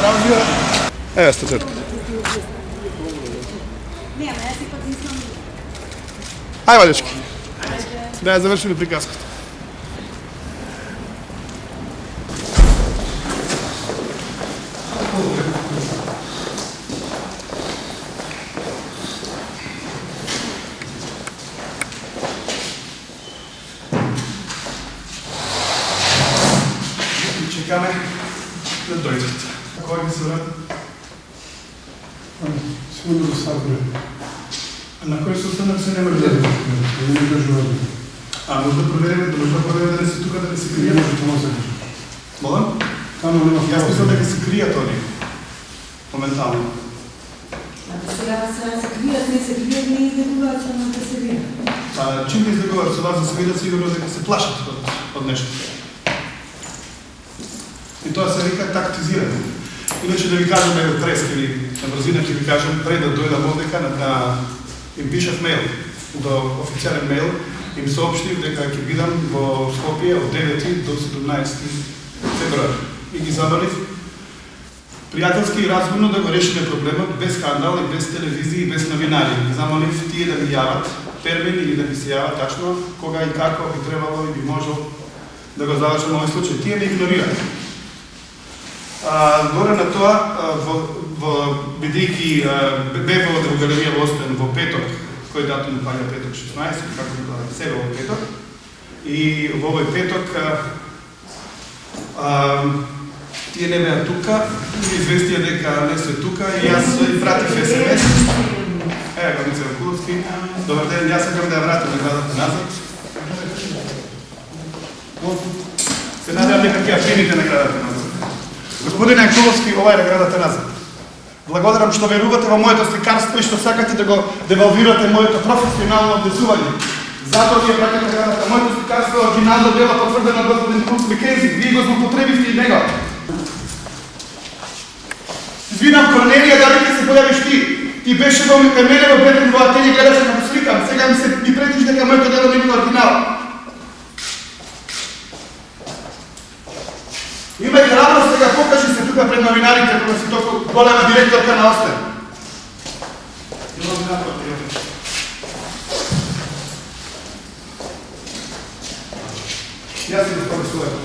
tražio. Evo ste tetka. Aj Valječki. Da je završili prikazku. Čekame da dođete. Kako je se vrati? Sigurno do sad vrati. A na koji sustanak se ne može gledati? Ne kažu ovdje. A možda provjerimo da se tuka da ne se krija? Ne može tamo se kaže. Molim? Tamo nema Ja sam mislio da se krija to nije. Momentalno. Сега се кријат, не се кријат, не издегуваат се на да се видат. Чим не издегуваат се вас да се видат, сигурно дека се плашат од нешто. И тоа се вика тактизирање. Иначе да ви кажем ево трески или на брзина ќе ви кажем пред да дојдам овдека им пишав мејл, до официјален мејл, им соопштив дека ќе бидам во Скопје од 9 до 17 февруари. И ги забавив пријателски и разумно да го решиме проблемот без скандал и без телевизија и без новинари. Ги замолив тие да ми јават термин или да ми се јават тачно кога и како би требало и би можел да го завршам овој случај. Тие ме игнорираат. Горе на тоа, бидејќи бев во галерија во Остен во петок, кој датум паѓа петок 16, како би кажа, себе во петок, и во овој петок тие не беа тука, ми известија дека не се тука и јас и пратив СМС. Ева, Гоница Вакуловски. Добар ден, јас сакам да ја вратам наградата назад. Се надевам дека ќе ја примите наградата назад. Господин Јанкуловски, ова е наградата назад. Благодарам што верувате во моето сликарство и што сакате да го девалвирате моето професионално однесување. Затоа ви ја праќам наградата. Моето сликарство е оригинално дело потврдено од господин Кунц Мекензи. Вие го злоупотребивте и него. Извинам, Корнелија, дали ќе се појавиш ти? Ти беше во мене во Бетен во Атени, гледаше како сликам. Сега ми претиш дека моето дело не било оригинално. Имај храброст сега покажи се тука пред новинарите кога си толку голема директорка на Остен. Јас си го спомнам својата.